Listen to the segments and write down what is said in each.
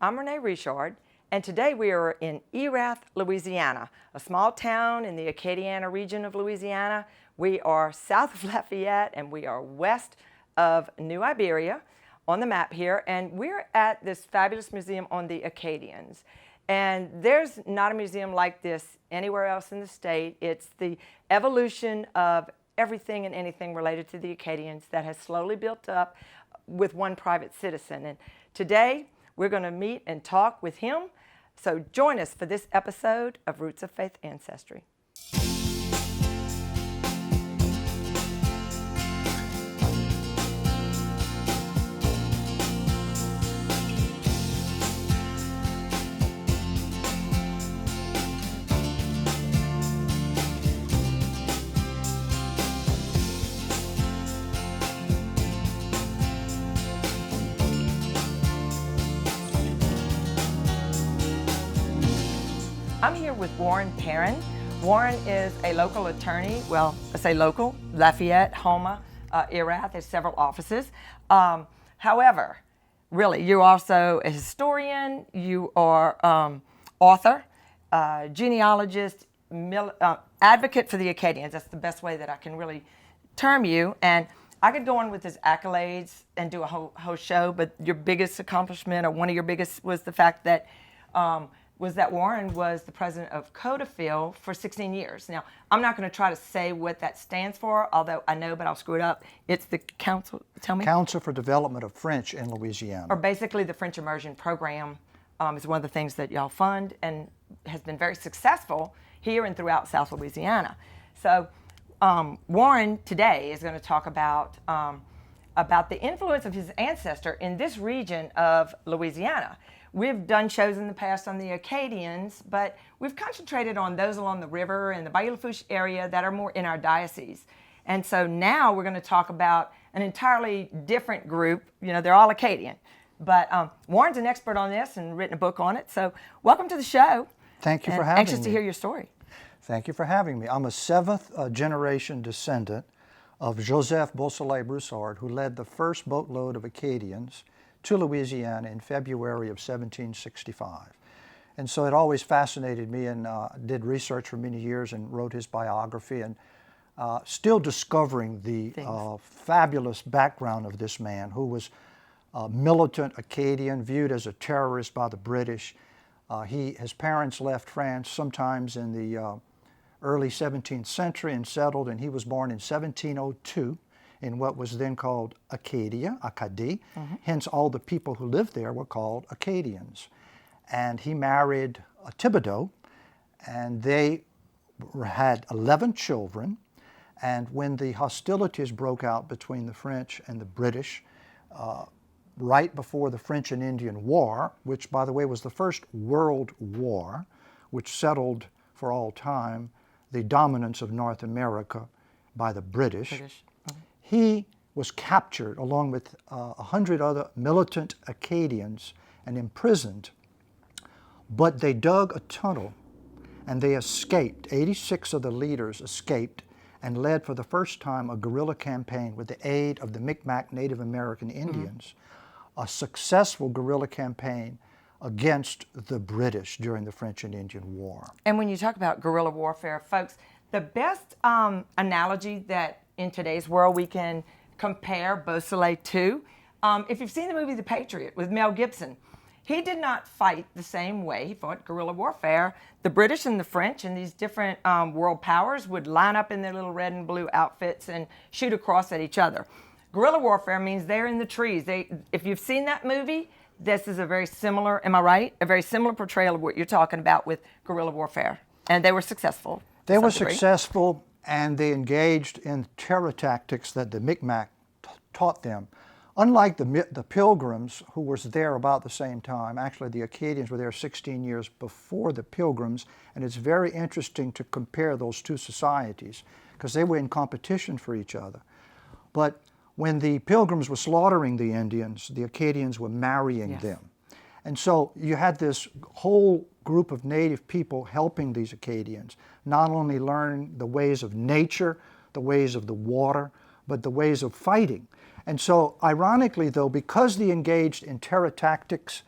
I'm Renee Richard, and today we are in Erath, Louisiana, a small town in the Acadian region of Louisiana. We are south of Lafayette and we are west of New Iberia on the map here, and we're at this fabulous museum on the Acadians. And there's not a museum like this anywhere else in the state. It's the evolution of everything and anything related to the Acadians that has slowly built up with one private citizen. And today we're going to meet and talk with him. So join us for this episode of Roots of Faith Ancestry. I'm here with Warren Perrin. Warren is a local attorney. Well, I say local, Lafayette, Houma, Erath. There's several offices. However, really, you're also a historian. You are author, genealogist, advocate for the Acadians. That's the best way that I can really term you. And I could go on with his accolades and do a whole show, but your biggest accomplishment, or one of your biggest, was the fact that Warren was the president of Codafil for 16 years. Now, I'm not going to try to say what that stands for, although I know, but I'll screw it up. It's the Council, tell me? Council for Development of French in Louisiana. Or basically the French immersion program is one of the things that y'all fund and has been very successful here and throughout South Louisiana. So Warren today is going to talk about the influence of his ancestor in this region of Louisiana. We've done shows in the past on the Acadians, but we've concentrated on those along the river and the Bayou Lafourche area that are more in our diocese. And so now we're going to talk about an entirely different group. You know, they're all Acadian. But Warren's an expert on this and written a book on it. So welcome to the show. Thank you for having me. Anxious to hear your story. Thank you for having me. I'm a seventh generation descendant of Joseph Beausoleil Broussard, who led the first boatload of Acadians to Louisiana in February of 1765. And so it always fascinated me, and did research for many years and wrote his biography, and still discovering the fabulous background of this man, who was a militant Acadian, viewed as a terrorist by the British. His parents left France sometimes in the early 17th century and settled, and he was born in 1702. In what was then called Acadia, Acadie. Hence all the people who lived there were called Acadians. And he married a Thibodeau, and they had 11 children. And when the hostilities broke out between the French and the British, right before the French and Indian War, which by the way was the first world war, which settled for all time the dominance of North America by the British. He was captured along with 100 other militant Acadians and imprisoned. But they dug a tunnel and they escaped. 86 of the leaders escaped and led for the first time a guerrilla campaign with the aid of the Micmac Native American Indians, a successful guerrilla campaign against the British during the French and Indian War. And when you talk about guerrilla warfare, folks, the best analogy that in today's world we can compare Beausoleil to, if you've seen the movie The Patriot with Mel Gibson, he did not fight the same way. He fought guerrilla warfare. The British and the French and these different world powers would line up in their little red and blue outfits and shoot across at each other. Guerrilla warfare means they're in the trees. If you've seen that movie, this is a very similar, am I right? A very similar portrayal of what you're talking about with guerrilla warfare. And they were successful. They were successful, and they engaged in terror tactics that the Micmac taught them. Unlike the Pilgrims, who was there about the same time, actually the Acadians were there 16 years before the Pilgrims, and it's very interesting to compare those two societies because they were in competition for each other. But when the Pilgrims were slaughtering the Indians, the Acadians were marrying them. And so you had this whole group of native people helping these Acadians, not only learn the ways of nature, the ways of the water, but the ways of fighting. And so, ironically though, because they engaged in terror tactics,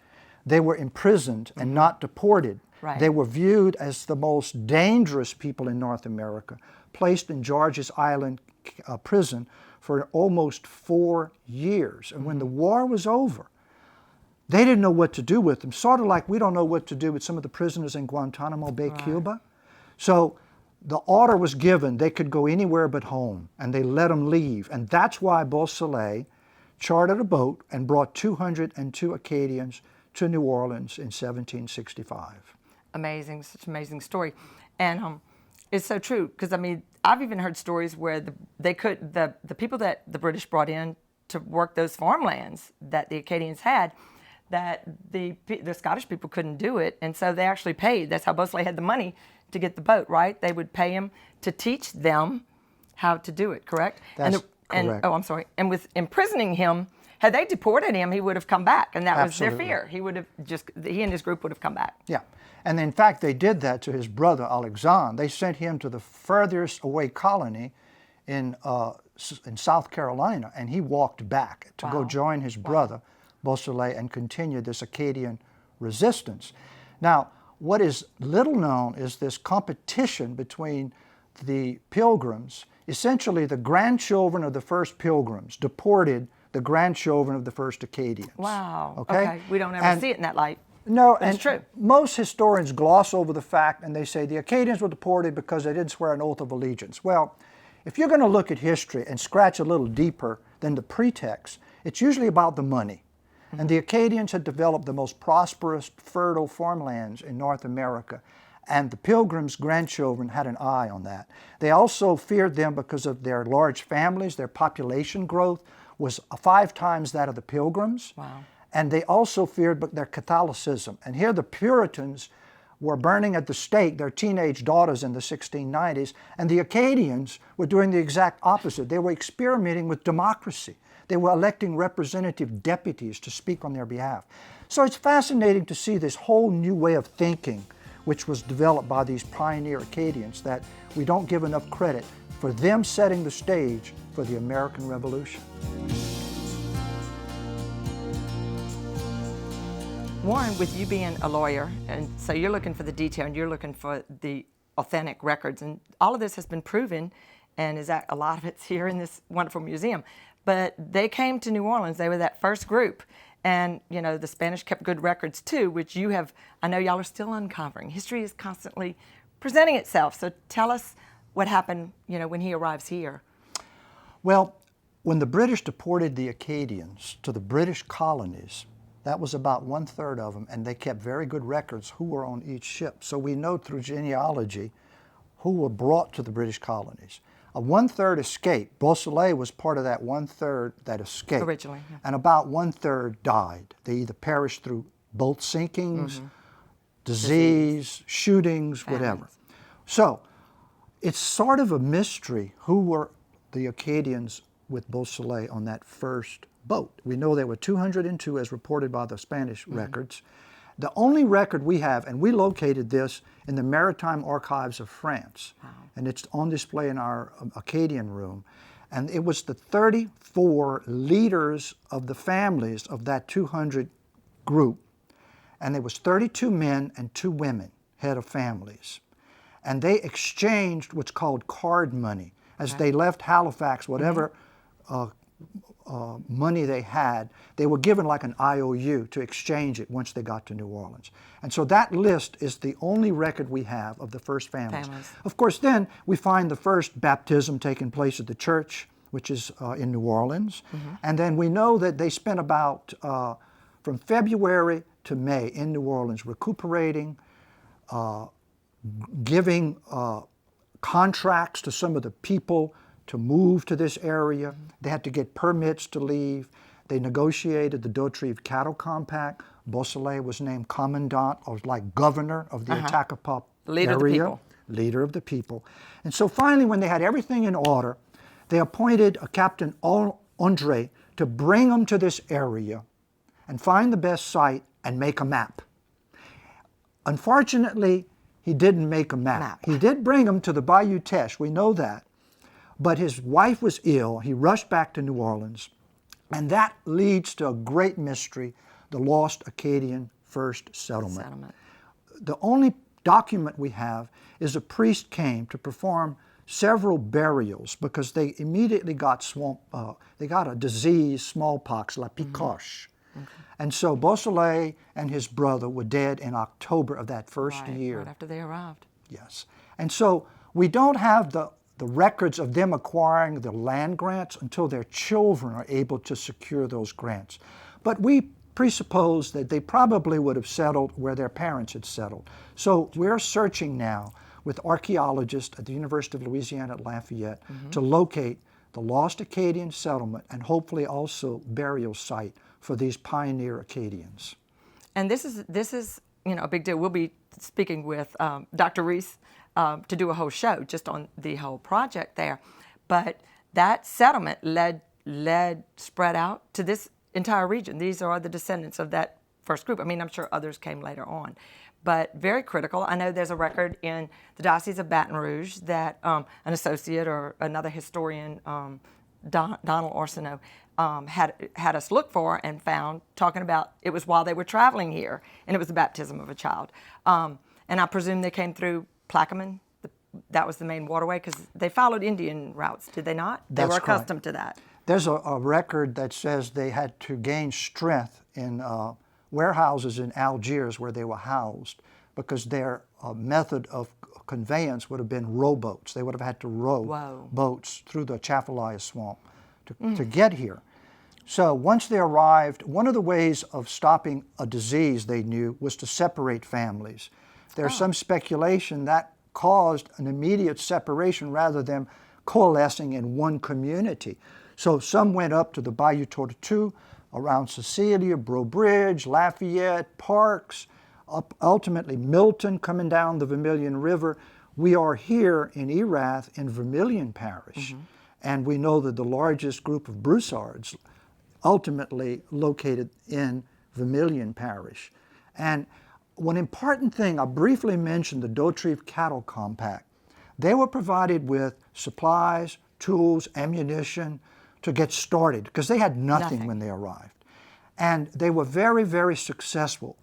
they were imprisoned and not deported. Right. They were viewed as the most dangerous people in North America, placed in George's Island prison for almost 4 years. And when the war was over, they didn't know what to do with them, sort of like we don't know what to do with some of the prisoners in Guantanamo Bay, Cuba. So the order was given, they could go anywhere but home, and they let them leave. And that's why Beausoleil chartered a boat and brought 202 Acadians to New Orleans in 1765. Amazing, such an amazing story. And it's so true, because I mean, I've even heard stories where the people that the British brought in to work those farmlands that the Acadians had, that the Scottish people couldn't do it, and so they actually paid. That's how Beausoleil had the money to get the boat, right? They would pay him to teach them how to do it, correct? That's correct. Oh, I'm sorry. And with imprisoning him, had they deported him, he would have come back, and that Absolutely. was their fear. He and his group would have come back. Yeah. And in fact, they did that to his brother, Alexandre. They sent him to the furthest away colony in South Carolina, and he walked back to go join his brother, Beausoleil, and continue this Acadian resistance. Now, what is little known is this competition between the Pilgrims. Essentially, the grandchildren of the first Pilgrims deported the grandchildren of the first Acadians. Wow. Okay? We don't ever see it in that light. No, That's and true. most historians gloss over the fact, and they say the Acadians were deported because they didn't swear an oath of allegiance. Well, if you're going to look at history and scratch a little deeper than the pretext, it's usually about the money. And the Acadians had developed the most prosperous, fertile farmlands in North America, and the Pilgrims' grandchildren had an eye on that. They also feared them because of their large families. Their population growth was 5 times that of the Pilgrims. Wow. And they also feared their Catholicism. And here the Puritans were burning at the stake their teenage daughters in the 1690s, and the Acadians were doing the exact opposite. They were experimenting with democracy. They were electing representative deputies to speak on their behalf. So it's fascinating to see this whole new way of thinking, which was developed by these pioneer Acadians, that we don't give enough credit for them setting the stage for the American Revolution. Warren, with you being a lawyer, and so you're looking for the detail and you're looking for the authentic records, and all of this has been proven, and a lot of it's here in this wonderful museum. But they came to New Orleans, they were that first group, and you know, the Spanish kept good records too, which I know y'all are still uncovering. History is constantly presenting itself, so tell us what happened, when he arrives here. Well, when the British deported the Acadians to the British colonies, that was about 1/3 of them, and they kept very good records who were on each ship. So we know through genealogy who were brought to the British colonies. A 1/3 escaped. Beausoleil was part of that 1/3 that escaped. Originally, yeah. And about 1/3 died. They either perished through boat sinkings, disease, shootings, whatever. So it's sort of a mystery who were the Acadians with Beausoleil on that first boat. We know there were 202 as reported by the Spanish records. The only record we have, and we located this in the Maritime Archives of France, and it's on display in our Acadian room, and it was the 34 leaders of the families of that 200 group, and there was 32 men and 2 women, head of families. And they exchanged what's called card money. As they left Halifax, whatever money they had, they were given like an IOU to exchange it once they got to New Orleans. And so that list is the only record we have of the first families. Of course, then we find the first baptism taking place at the church, which is in New Orleans. And then we know that they spent about, from February to May in New Orleans, recuperating, giving contracts to some of the people to move to this area. They had to get permits to leave. They negotiated the Dauterive Cattle Compact. Beausoleil was named commandant, or like governor of the Attakapas Leader area. of the people. Leader of the people. And so finally, when they had everything in order, they appointed a Captain Andre to bring them to this area and find the best site and make a map. Unfortunately, he didn't make a map. He did bring them to the Bayou Teche, we know that. But his wife was ill. He rushed back to New Orleans. And that leads to a great mystery, the lost Acadian first settlement. Settlement. The only document we have is a priest came to perform several burials because they immediately got they got a disease, smallpox, la picoche. Okay. And so Beausoleil and his brother were dead in October of that first year. Right after they arrived. Yes. And so we don't have the records of them acquiring the land grants until their children are able to secure those grants. But we presuppose that they probably would have settled where their parents had settled. So we're searching now with archaeologists at the University of Louisiana at Lafayette to locate the lost Acadian settlement and hopefully also burial site for these pioneer Acadians. And this is a big deal. We'll be speaking with Dr. Reese to do a whole show just on the whole project there. But that settlement spread out to this entire region. These are the descendants of that first group. I mean, I'm sure others came later on. But very critical. I know there's a record in the Diocese of Baton Rouge that an associate or another historian, Donald Orsino, had us look for and found, talking about it was while they were traveling here, and it was the baptism of a child. And I presume they came through Plaquemine. That was the main waterway, because they followed Indian routes, did they not? They were accustomed to that. There's a record that says they had to gain strength in warehouses in Algiers where they were housed, because their method of conveyance would have been rowboats. They would have had to row boats through the Chafalaya swamp to get here. So once they arrived, one of the ways of stopping a disease they knew was to separate families. There's some speculation that caused an immediate separation rather than coalescing in one community. So some went up to the Bayou Tortueux, around Cecilia, Breaux Bridge, Lafayette, Parks, up ultimately Milton, coming down the Vermilion River. We are here in Erath in Vermilion Parish, and we know that the largest group of Broussards ultimately located in Vermilion Parish. And one important thing, I briefly mentioned the Dauterive Cattle Compact. They were provided with supplies, tools, ammunition to get started, because they had nothing when they arrived. And they were very, very successful.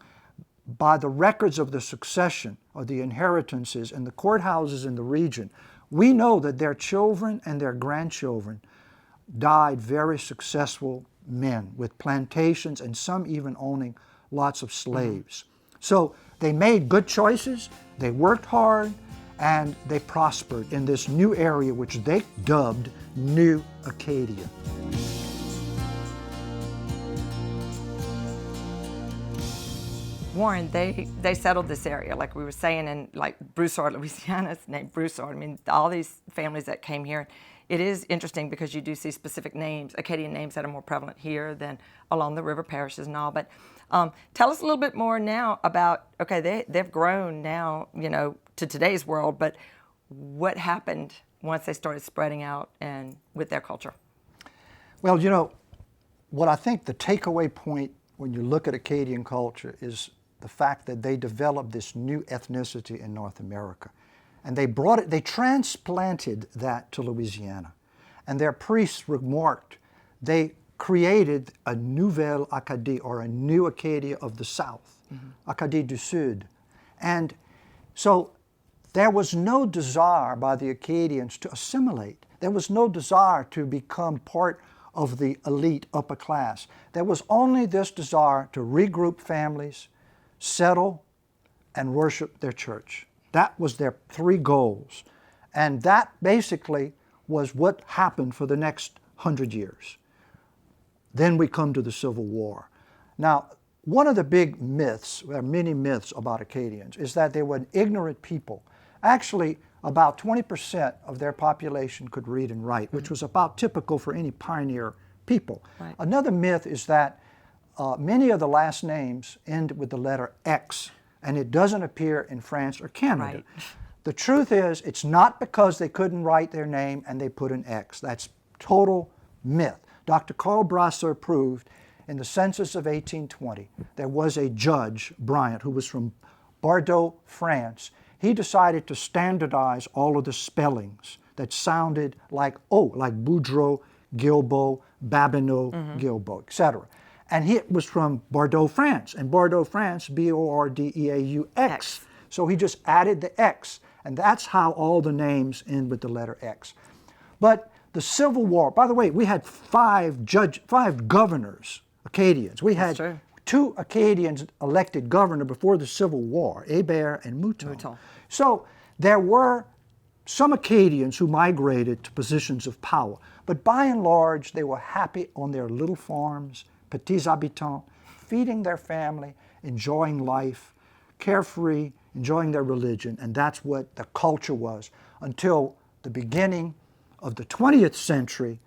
By the records of the succession or the inheritances in the courthouses in the region, we know that their children and their grandchildren died very successful men with plantations, and some even owning lots of slaves. So they made good choices, they worked hard, and they prospered in this new area which they dubbed New Acadia. Warren, they settled this area, like we were saying, in like Broussard, Louisiana. It's named Broussard. I mean, all these families that came here. It is interesting because you do see specific names, Acadian names, that are more prevalent here than along the river parishes and all. But tell us a little bit more now about, okay, they've grown now, to today's world, but what happened once they started spreading out and with their culture? Well, what I think the takeaway point when you look at Acadian culture is the fact that they developed this new ethnicity in North America. And they transplanted that to Louisiana. And their priests remarked, they created a Nouvelle Acadie, or a new Acadia of the South, Acadie du Sud. And so there was no desire by the Acadians to assimilate. There was no desire to become part of the elite upper class. There was only this desire to regroup families, settle, and worship their church. That was their three goals. And that basically was what happened for the next 100 years. Then we come to the Civil War. Now, one of the big myths, there are many myths about Acadians, is that they were an ignorant people. Actually, about 20% of their population could read and write, which was about typical for any pioneer people. Right. Another myth is that many of the last names end with the letter X, and it doesn't appear in France or Canada. Right. The truth is, it's not because they couldn't write their name and they put an X. That's total myth. Dr. Carl Brasseur proved in the census of 1820, there was a judge, Bryant, who was from Bordeaux, France. He decided to standardize all of the spellings that sounded like Boudreaux, Guilbeault, Babineau, Guilbeault, etc. And he was from Bordeaux, France. And Bordeaux, France, B-O-R-D-E-A-U-X. So he just added the X. And that's how all the names end with the letter X. But the Civil War, by the way, we had five governors, Acadians. We had two Acadians elected governor before the Civil War, Hébert and Mouton. So there were some Acadians who migrated to positions of power. But by and large, they were happy on their little farms, petits habitants, feeding their family, enjoying life, carefree, enjoying their religion. And that's what the culture was until the beginning of the 20th century,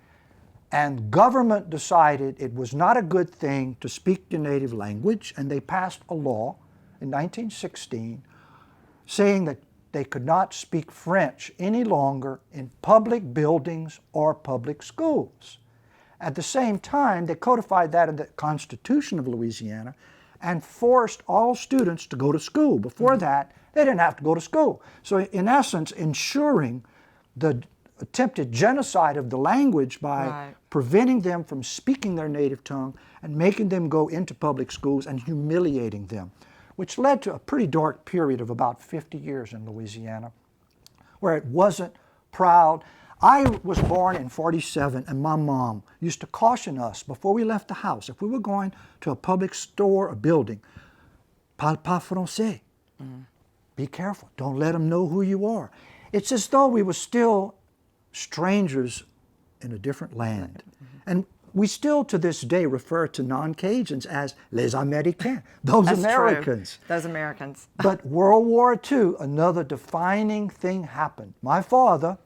and government decided it was not a good thing to speak the native language, and they passed a law in 1916 saying that they could not speak French any longer in public buildings or public schools. At the same time, they codified that in the Constitution of Louisiana and forced all students to go to school. Before that, they didn't have to go to school. So in essence, ensuring the attempted genocide of the language by preventing them from speaking their native tongue and making them go into public schools and humiliating them, which led to a pretty dark period of about 50 years in Louisiana, where it wasn't proud. I was born in 47, and my mom used to caution us before we left the house, if we were going to a public store or building, parle pas français. Be careful. Don't let them know who you are. It's as though we were still strangers in a different land. And we still to this day refer to non-Cajuns as les Américains, those That's Americans. True. Those Americans. But World War II, another defining thing happened. My father,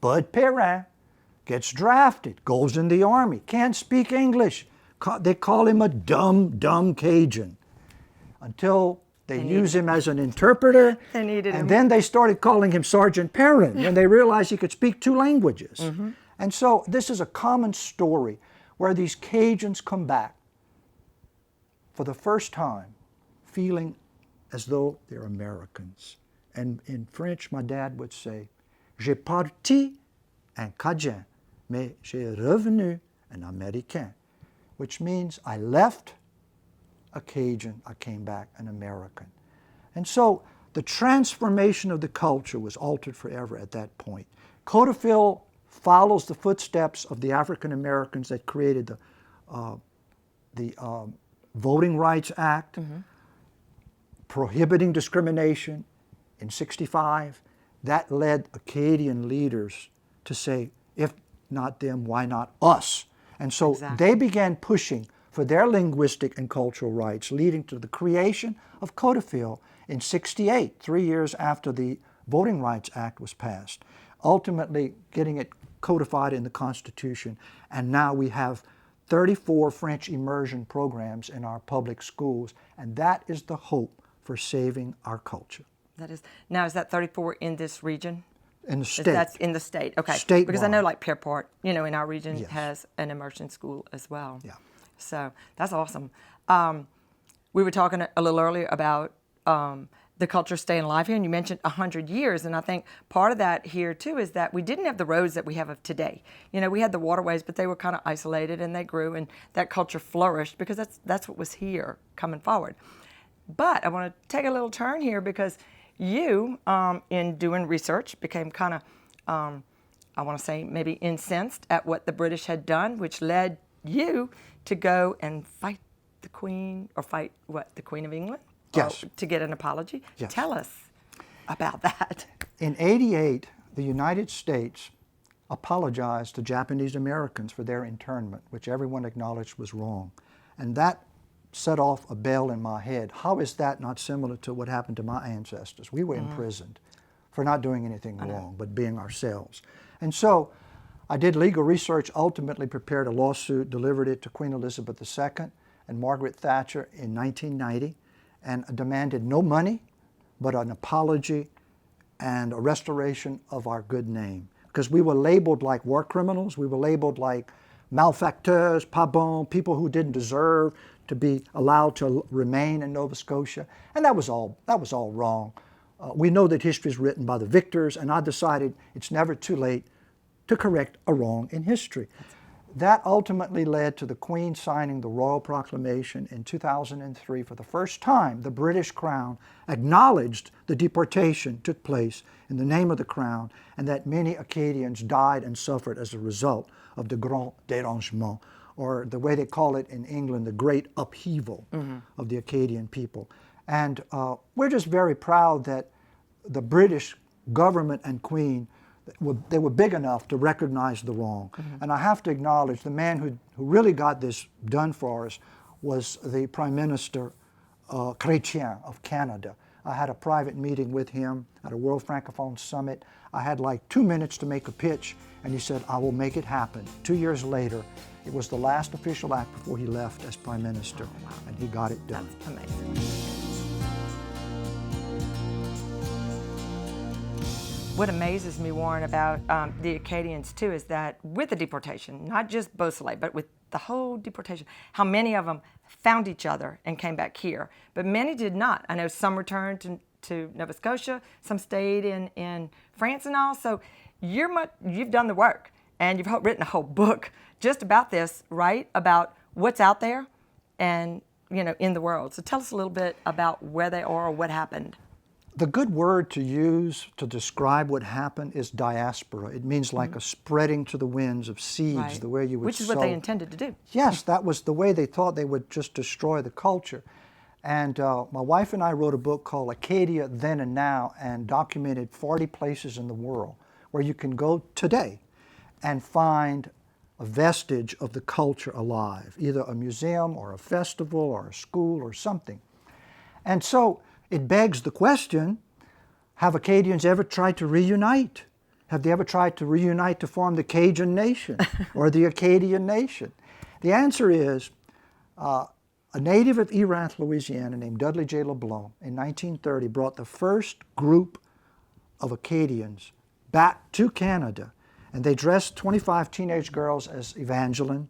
Bud Perrin, gets drafted, goes in the Army, can't speak English. They call him a dumb Cajun until they use him as an interpreter. They needed him. And then they started calling him Sergeant Perrin when they realized he could speak two languages. And so this is a common story where these Cajuns come back for the first time feeling as though they're Americans. And in French, my dad would say, j'ai parti un Cajun, mais j'ai revenu un Américain, which means I left a Cajun, I came back an American. And so the transformation of the culture was altered forever at that point. Codeville follows the footsteps of the African Americans that created the Voting Rights Act, prohibiting discrimination in '65. That led Acadian leaders to say, if not them, why not us? And so they began pushing for their linguistic and cultural rights, leading to the creation of Codeville in '68, 3 years after the Voting Rights Act was passed, ultimately getting it codified in the Constitution. And now we have 34 French immersion programs in our public schools, and that is the hope for saving our culture. That is. Now, is that 34 in this region? In the state. That's in the state, okay. Statewide. Because I know like Pierreport, in our region has an immersion school as well. Yeah. So that's awesome. We were talking a little earlier about the culture staying alive here, and you mentioned 100 years, and I think part of that here too is that we didn't have the roads that we have of today. We had the waterways, but they were kind of isolated, and they grew, and that culture flourished because that's what was here coming forward. But I want to take a little turn here because you, in doing research, became kind of, I want to say maybe incensed at what the British had done, which led you to go and fight the Queen, or fight the Queen of England? Yes. To get an apology? Yes. Tell us about that. In '88, the United States apologized to Japanese Americans for their internment, which everyone acknowledged was wrong. And that set off a bell in my head. How is that not similar to what happened to my ancestors? We were imprisoned for not doing anything wrong, but being ourselves. And so I did legal research, ultimately prepared a lawsuit, delivered it to Queen Elizabeth II and Margaret Thatcher in 1990, and demanded no money, but an apology and a restoration of our good name. Because we were labeled like war criminals, we were labeled like malfacteurs, pas bons, people who didn't deserve to be allowed to remain in Nova Scotia, and that was all wrong. We know that history is written by the victors, and I decided it's never too late to correct a wrong in history. that ultimately led to the Queen signing the Royal Proclamation in 2003. For the first time, the British Crown acknowledged the deportation took place in the name of the Crown, and that many Acadians died and suffered as a result of the Grand Dérangement, or the way they call it in England, the Great Upheaval of the Acadian people. And we're just very proud that the British government and Queen, they were big enough to recognize the wrong. And I have to acknowledge the man who really got this done for us was the Prime Minister Chrétien of Canada. I had a private meeting with him at a World Francophone Summit. I had like 2 minutes to make a pitch, and he said, I will make it happen. 2 years later, it was the last official act before he left as Prime Minister, and he got it done. That's amazing. What amazes me, Warren, about the Acadians, too, is that with the deportation, not just Beausoleil, but with the whole deportation, how many of them found each other and came back here. But many did not. I know some returned to Nova Scotia, some stayed in France and all. So you've done the work, and you've written a whole book just about this, right? About what's out there and, in the world. So tell us a little bit about where they are or what happened. The good word to use to describe what happened is diaspora. It means like a spreading to the winds of seeds, the way you would Which is what they intended to do. Yes, that was the way they thought they would just destroy the culture. And my wife and I wrote a book called Acadia Then and Now, and documented 40 places in the world where you can go today and find a vestige of the culture alive, either a museum or a festival or a school or something. And so it begs the question, have Acadians ever tried to reunite? Have they ever tried to reunite to form the Cajun nation or the Acadian nation? The answer is a native of Erath, Louisiana, named Dudley J. LeBlanc in 1930 brought the first group of Acadians back to Canada, and they dressed 25 teenage girls as Evangeline.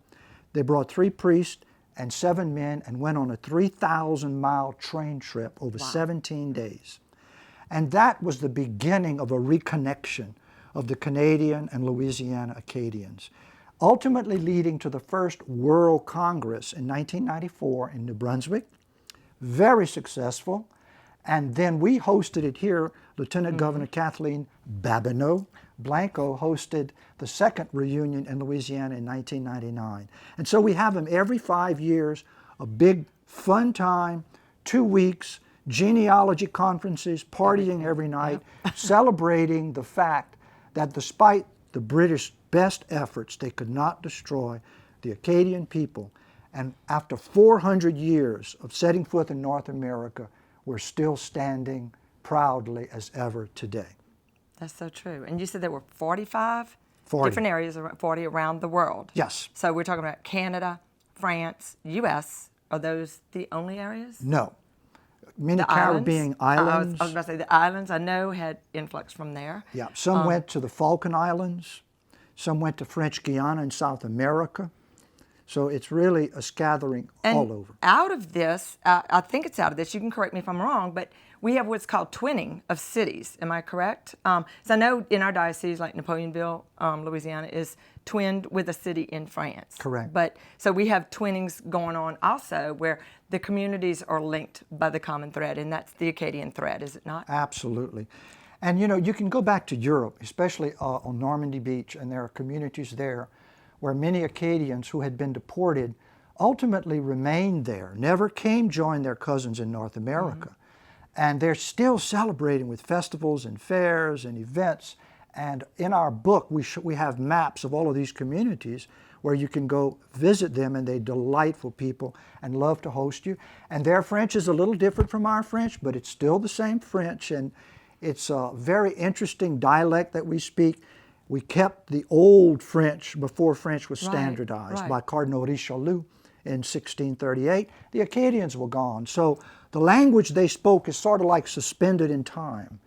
They brought 3 priests and 7 men and went on a 3,000-mile train trip over 17 days. And that was the beginning of a reconnection of the Canadian and Louisiana Acadians, ultimately leading to the first World Congress in 1994 in New Brunswick, very successful. And then we hosted it here. Lieutenant Governor Kathleen Babineau Blanco hosted the second reunion in Louisiana in 1999. And so we have them every 5 years, a big fun time, 2 weeks, genealogy conferences, partying every night, celebrating the fact that despite the British best efforts, they could not destroy the Acadian people. And after 400 years of setting foot in North America, we're still standing proudly as ever today. That's so true. And you said there were 45 40. different areas, 40 around the world. Yes. So we're talking about Canada, France, U.S. Are those the only areas? No. Many The Caribbean islands. I was about to say the islands, I know, had influx from there. Yeah, some went to the Falkland Islands, some went to French Guiana in South America. So it's really a scattering all over. Out of this, I think it's out of this, you can correct me if I'm wrong, but we have what's called twinning of cities. Am I correct? So I know in our diocese, like Napoleonville, Louisiana, is twinned with a city in France. Correct. But so we have twinnings going on also where the communities are linked by the common thread, and that's the Acadian thread, is it not? Absolutely. And you can go back to Europe, especially on Normandy Beach, and there are communities there where many Acadians who had been deported ultimately remained there, never came join their cousins in North America. And they're still celebrating with festivals and fairs and events. And in our book, we have maps of all of these communities where you can go visit them, and they're delightful people and love to host you. And their French is a little different from our French, but it's still the same French. And it's a very interesting dialect that we speak. We kept the old French before French was standardized by Cardinal Richelieu in 1638. The Acadians were gone. So the language they spoke is sort of like suspended in time.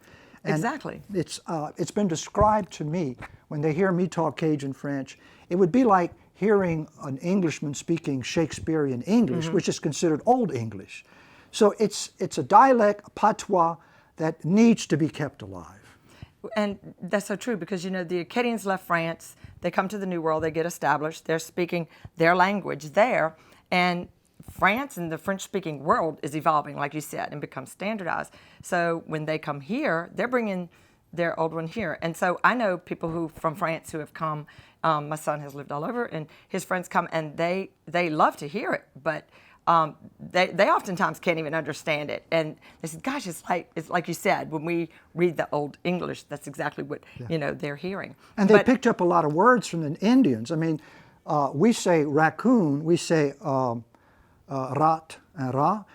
And exactly. It's been described to me, when they hear me talk Cajun French, it would be like hearing an Englishman speaking Shakespearean English, which is considered Old English. So it's a dialect, a patois, that needs to be kept alive. And that's so true because, the Acadians left France. They come to the New World. They get established. They're speaking their language there. And France and the French-speaking world is evolving, like you said, and becomes standardized. So when they come here, they're bringing their old one here. And so I know people from France who have come. My son has lived all over, and his friends come, and they love to hear it, but they oftentimes can't even understand it. And they said, "Gosh, it's like you said, when we read the Old English, that's exactly what they're hearing." And they picked up a lot of words from the Indians. I mean, we say raccoon, we say rat and rat.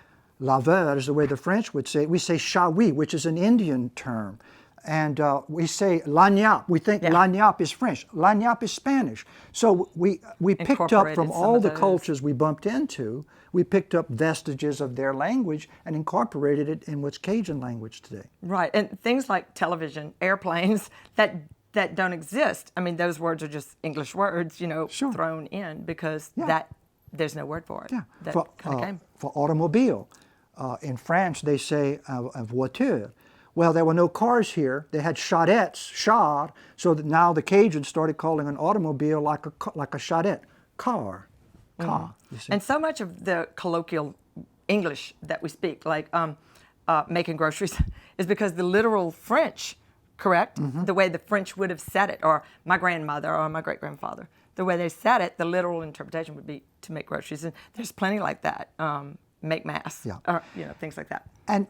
Laveur is the way the French would say it. We say chaoui, which is an Indian term. And we say lagniappe. We think lagniappe is French. Lagniappe is Spanish. So we picked up from all the cultures we bumped into, we picked up vestiges of their language and incorporated it in what's Cajun language today. Right, and things like television, airplanes, that don't exist. I mean, those words are just English words, Sure. thrown in because there's no word for it. Yeah, That kind of came. for automobile. In France, they say voiture. Well, there were no cars here. They had charettes, char, so that now the Cajuns started calling an automobile like a charrette, car. You see. And so much of the colloquial English that we speak, like making groceries, is because the literal French, correct? Mm-hmm. The way the French would have said it, or my grandmother or my great-grandfather, the way they said it, the literal interpretation would be to make groceries. And there's plenty like that. Make mass, or, things like that. And,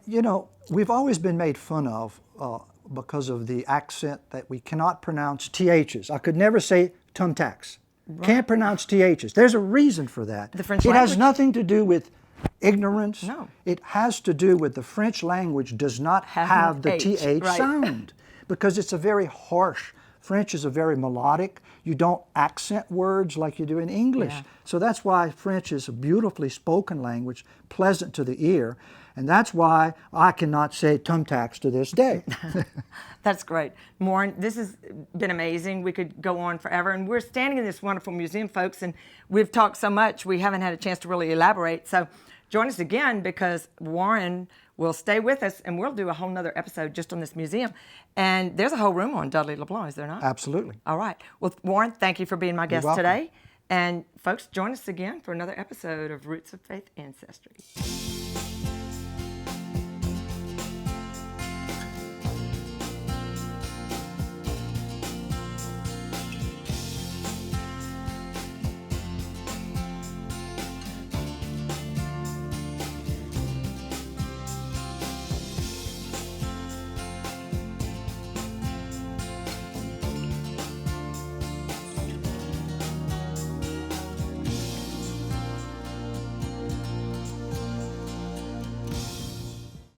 we've always been made fun of because of the accent that we cannot pronounce THs. I could never say thumbtacks. Right. Can't pronounce THs. There's a reason for that. The French language language has nothing to do with ignorance. No. It has to do with the French language does not have the TH right. sound because it's a very harsh. French is a very melodic. You don't accent words like you do in English. Yeah. So that's why French is a beautifully spoken language, pleasant to the ear. And that's why I cannot say thumbtacks to this day. That's great. Maureen, this has been amazing. We could go on forever. And we're standing in this wonderful museum, folks, and we've talked so much, we haven't had a chance to really elaborate. So join us again because Warren will stay with us and we'll do a whole nother episode just on this museum. And there's a whole room on Dudley LeBlanc, is there not? Absolutely. All right. Well, Warren, thank you for being my guest today. And folks, join us again for another episode of Roots of Faith Ancestry.